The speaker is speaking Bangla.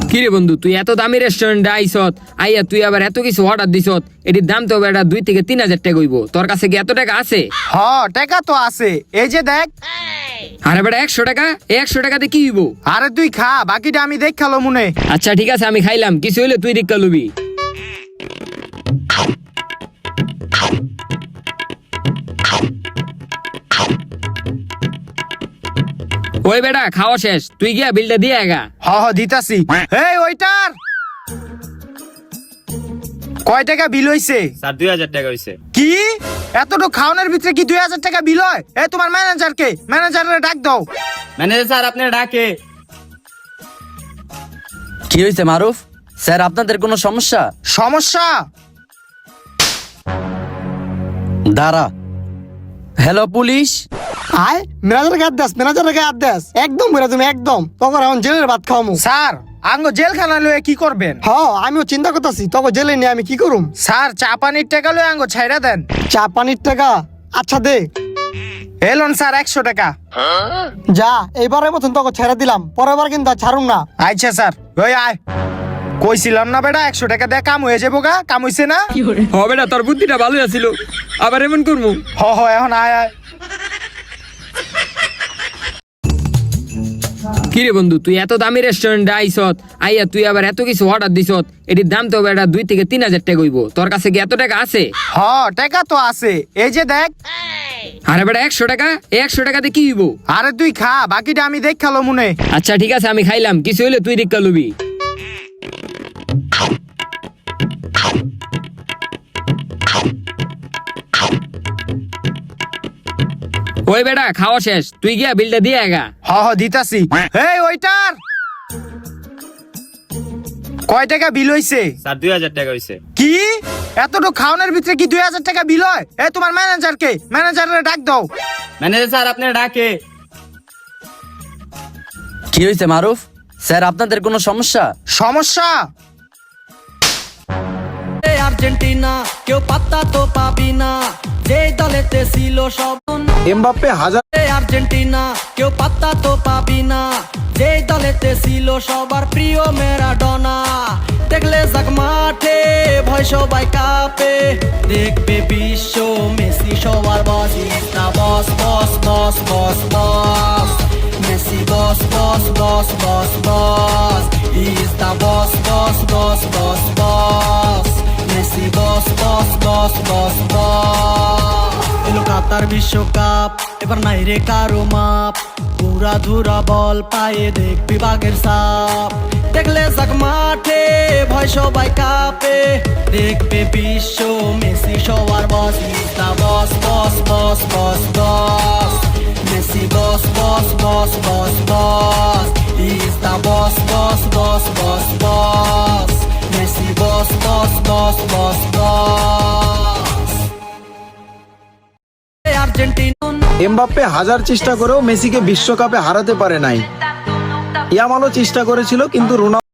কি রে বন্ধু, তুই এত দামি রেস্টুরেন্টে আইসত, আইয়া তুই আবার এত কিছু অর্ডার দিছত, এটির দাম তো এটা 2 থেকে 3 হাজার টাকা হইব। তোর কাছে কি এত টাকা আছে? হ, টাকা তো আছে, এই যে দেখ। আরে বেটা 100 টাকা, 100 টাকাতে কি হইব? আরে তুই খা, বাকিটা আমি দেখ খালো মনে। আচ্ছা ঠিক আছে, আমি খাইলাম, কিছু হইলে তুই দীক্ষা লবি। ওই বেটা খাওয়া শেষ, তুই গিয়া বিলটা দিয়ে আগা। হ হ দিতাছি। এই ওইটার কয় টাকা বিল হইছে? স্যার 2000 টাকা হইছে। কি এতটুকু খাওয়ানোর ভিতরে কি 2000 টাকা বিল হয়? এই তোমার ম্যানেজারকে, ম্যানেজারের ডাক দাও। ম্যানেজার স্যার আপনার ডাকে। কি হয়েছে মারুফ স্যার, আপনাদের কোনো সমস্যা? সমস্যা? দাঁড়া। Hello police. আয় ম্যানেজার গাদ দাস, ম্যানেজারের গাদ দাস, একদম বেরা তুমি একদম। তখন এখন জেলের ভাত খাওয়ামু। স্যার আঙ্গো জেলখানা লয়ে কি করবেন? হ্যাঁ আমিও চিন্তা করতেছি, তখন জেলে নিয়ে আমি কি করুম। স্যার চা পানির টাকা লয়ে আঙ্গো ছাইরা দেন। চা পানির টাকা? আচ্ছা দে। এলন স্যার 100 টাকা। যা, এইবারের মতন তোকে ছেড়ে দিলাম, পরের বার কিন্তু আর ছাড়ুম না। আচ্ছা স্যার, ওই আয়। কইছিলাম না বেটা 100 টাকা দিয়ে কাম হয়ে যাবো গা, কাম হইছে না? হ বেটা, তোর বুদ্ধিটা ভালোই আছিল, আবার এমন করবো? হ হ, এখন আয় আয়। কি রে বন্ধু, তুই এত দামি রেস্টুরেন্টে আইসত, আইয়া তুই আবার এত কিছু অর্ডার দিছত, এটির দাম তো এটা 2 থেকে 3 হাজার টাকা হইব। তোর কাছে কি এত টাকা আছে? হ, টাকা তো আছে, এই যে দেখ। আরে বেটা 100 টাকা, 100 টাকাতে কি হইব? আরে তুই খা, বাকিটা আমি দেখ খালো মনে। আচ্ছা ঠিক আছে, আমি খাইলাম, কিছু হইলে তুই দীক্ষা লবি। ওই বেটা খাওয়া শেষ, তুই গিয়া বিলটা দিয়ে আগা। হ হ দিতাছি। এই ওইটার কয় টাকা বিল হইছে? স্যার 2000 টাকা হইছে। কি এতটুকু খাওয়ানোর ভিতরে কি 2000 টাকা বিল হয়? এই তোমার ম্যানেজারকে, ম্যানেজারের ডাক দাও। ম্যানেজার স্যার আপনার ডাকে। কি হয়েছে মারুফ স্যার, আপনাদের কোনো সমস্যা? সমস্যা? আর্জেন্টিনা কেউ পাত্তা তো পাবি না, যে দলেতে ছিল সব। এমবাপ্পে হাজার আর্জেন্টিনা কেউ পাত্তা তো পাবি না, যে দলেতে ছিল সবার প্রিয় ম্যারাডোনা। দেখলে যাক মাঠে ভয় সবাই কাঁপে, দেখবে বিশ্ব মেসি সবার বস। ইস্তা বস বস বস বস বস, মেসি বস বস বস বস বস। ইস্তা বস বস বস বস বস, মেসি বস বস বস বস বস। এলো কাতার বিশ্বকাপ, এবার নাই রে কারো মাপ, পুরা ধুরা বল পায়ে দেখবি বাঘের সাপ। দেখলে যাক মাঠে ভয় সবাই কাঁপে, দেখবে বিশ্ব মেসি সবার বস। ইস্তা বস বস বস বস বস, মেসি বস বস বস বস বস। ইস্তা বস বস বস বস বস, মেসি বস বস বস বস বস। আর্জেন্টিনা এমবাপ্পে হাজার চেষ্টা করেও মেসিকে বিশ্বকাপে হারাতে পারে নাই। ইয়ামালও চেষ্টা করেছিল কিন্তু রোনাল্ডো